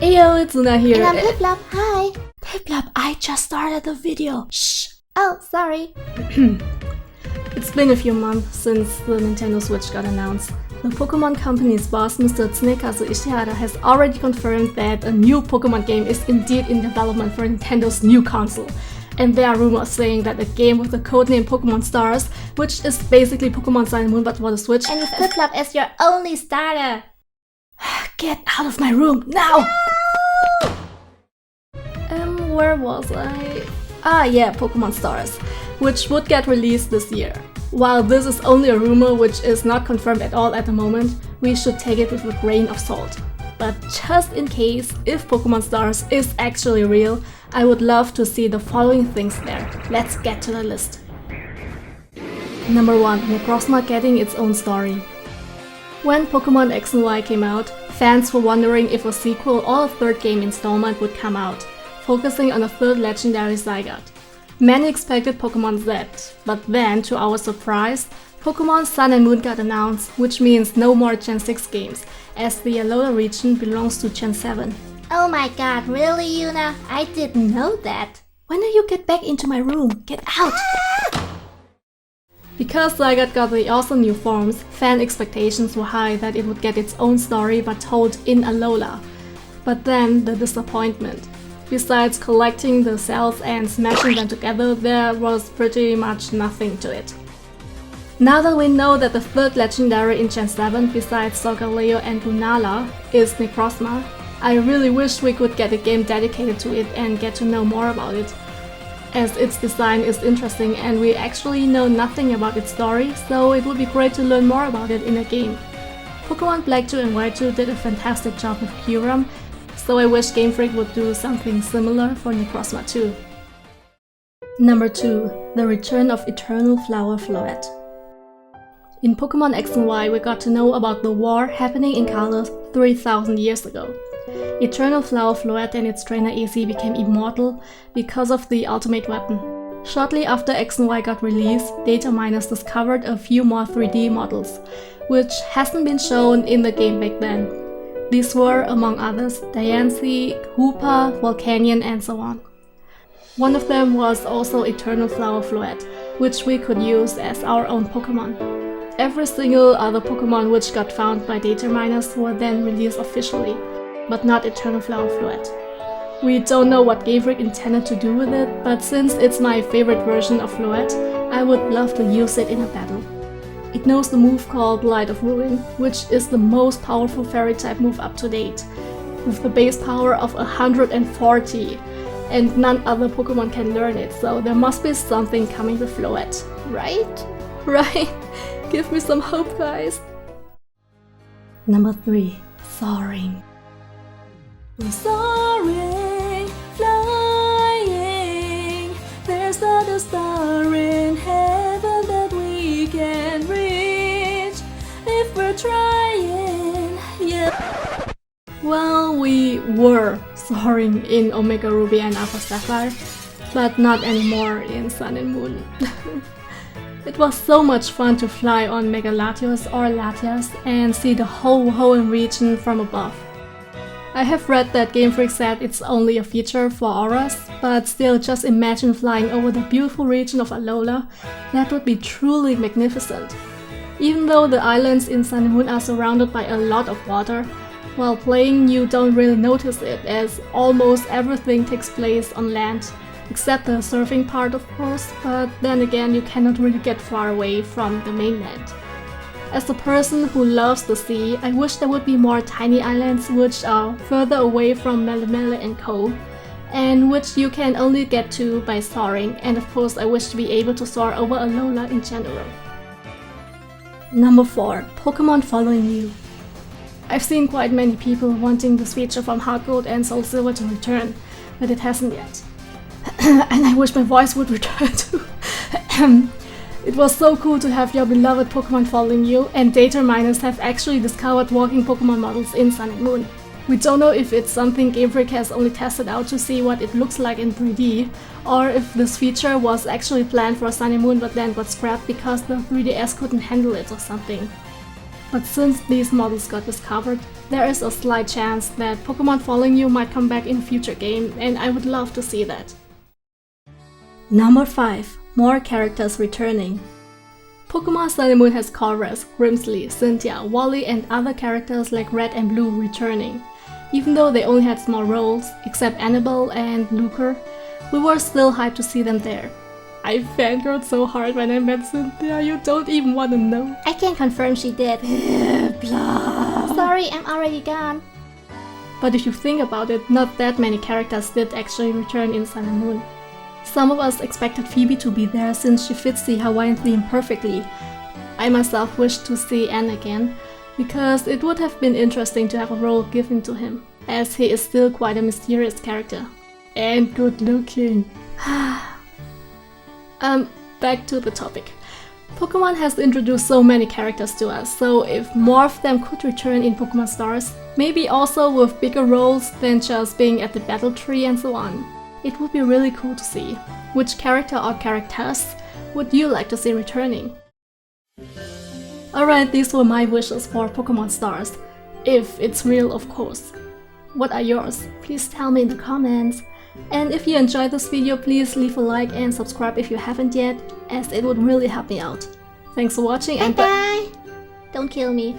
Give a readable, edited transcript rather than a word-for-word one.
Ayo, it's Luna here. And I'm Piplup. Hi. Piplup, I just started the video. Shh. Oh, sorry. It's been a few months since the Nintendo Switch got announced. The Pokémon company's boss, Mr. Tsunekazu Ishihara, has already confirmed that a new Pokémon game is indeed in development for Nintendo's new console. And there are rumors saying that a game with the codename Pokémon Stars, which is basically Pokémon Sun and Moon but for the Switch, And with Piplup as your only starter. Get out of my room, now! Where was I? Ah yeah, Pokémon Stars, which would get released this year. While this is only a rumor which is not confirmed at all at the moment, we should take it with a grain of salt. But just in case, if Pokémon Stars is actually real, I would love to see the following things there. Let's get to the list. Number 1. Necrozma getting its own story. When Pokémon X and Y came out, fans were wondering if a sequel or a third game installment would come out, focusing on a third legendary Zygarde. Many expected Pokémon Z, but then, to our surprise, Pokémon Sun and Moon got announced, which means no more Gen 6 games, as the Alola region belongs to Gen 7. Oh my god, really, Yuna? I didn't know that. When do you get back into my room? Get out! Because Zygarde got the awesome new forms, fan expectations were high that it would get its own story but told in Alola. But then, the disappointment. Besides collecting the cells and smashing them together, there was pretty much nothing to it. Now that we know that the third legendary in Gen 7, besides Solgaleo and Lunala, is Necrozma, I really wish we could get a game dedicated to it and get to know more about it, as its design is interesting and we actually know nothing about its story, so it would be great to learn more about it in a game. Pokémon Black 2 and White 2 did a fantastic job with Kyurem, so I wish Game Freak would do something similar for Necrozma too. Number 2. The return of Eternal Flower Floette. In Pokémon X and Y, we got to know about the war happening in Kalos 3000 years ago. Eternal Flower Floette and its trainer AC became immortal because of the ultimate weapon. Shortly after X and Y got released, data miners discovered a few more 3D models, which hasn't been shown in the game back then. These were, among others, Diancie, Hoopa, Volcanion, and so on. One of them was also Eternal Flower Floette, which we could use as our own Pokémon. Every single other Pokémon which got found by data miners were then released officially, but not Eternal Flower Floette. We don't know what Game Freak intended to do with it, but since it's my favorite version of Floette, I would love to use it in a battle. It knows the move called Light of Ruin, which is the most powerful fairy-type move up to date, with the base power of 140, and none other Pokémon can learn it, so there must be something coming with Floette, right? Right? Give me some hope, guys! Number 3. Soaring. We're soaring, flying, there's not a star in heaven that we can reach if we're trying, yeah. Well, we were soaring in Omega Ruby and Alpha Sapphire, but not anymore in Sun and Moon. It was so much fun to fly on Mega Latios or Latias and see the whole Hoenn region from above. I have read that Game Freak said it's only a feature for auras, but still, just imagine flying over the beautiful region of Alola. That would be truly magnificent. Even though the islands in Sun and Moon are surrounded by a lot of water, while playing you don't really notice it, as almost everything takes place on land, except the surfing part of course, but then again you cannot really get far away from the mainland. As a person who loves the sea, I wish there would be more tiny islands which are further away from Melemele and Co, and which you can only get to by soaring, and of course I wish to be able to soar over Alola in general. Number 4. Pokémon following you. I've seen quite many people wanting this feature from Heart Gold and Soul Silver to return, but it hasn't yet. And I wish my voice would return too. It was so cool to have your beloved Pokémon following you, and data miners have actually discovered walking Pokémon models in Sun and Moon. We don't know if it's something Game Freak has only tested out to see what it looks like in 3D, or if this feature was actually planned for Sun and Moon but then got scrapped because the 3DS couldn't handle it or something. But since these models got discovered, there is a slight chance that Pokemon following you might come back in a future game, and I would love to see that. Number 5. More characters returning. Pokemon Sun and Moon has Chorus, Grimsley, Cynthia, Wally, and other characters like Red and Blue returning. Even though they only had small roles, except Annabelle and Luker, we were still hyped to see them there. I fangirled so hard when I met Cynthia, you don't even want to know. I can confirm she did. Sorry, I'm already gone. But if you think about it, not that many characters did actually return in Sun and Moon. Some of us expected Phoebe to be there since she fits the Hawaiian theme perfectly. I myself wished to see Anne again, because it would have been interesting to have a role given to him, as he is still quite a mysterious character. And good looking. Back to the topic. Pokemon has introduced so many characters to us, so if more of them could return in Pokemon Stars, maybe also with bigger roles than just being at the battle tree and so on, it would be really cool to see. Which character or characters would you like to see returning? Alright, these were my wishes for Pokemon Stars. If it's real, of course. What are yours? Please tell me in the comments. And if you enjoyed this video, please leave a like and subscribe if you haven't yet, as it would really help me out. Thanks for watching and bye! Don't kill me.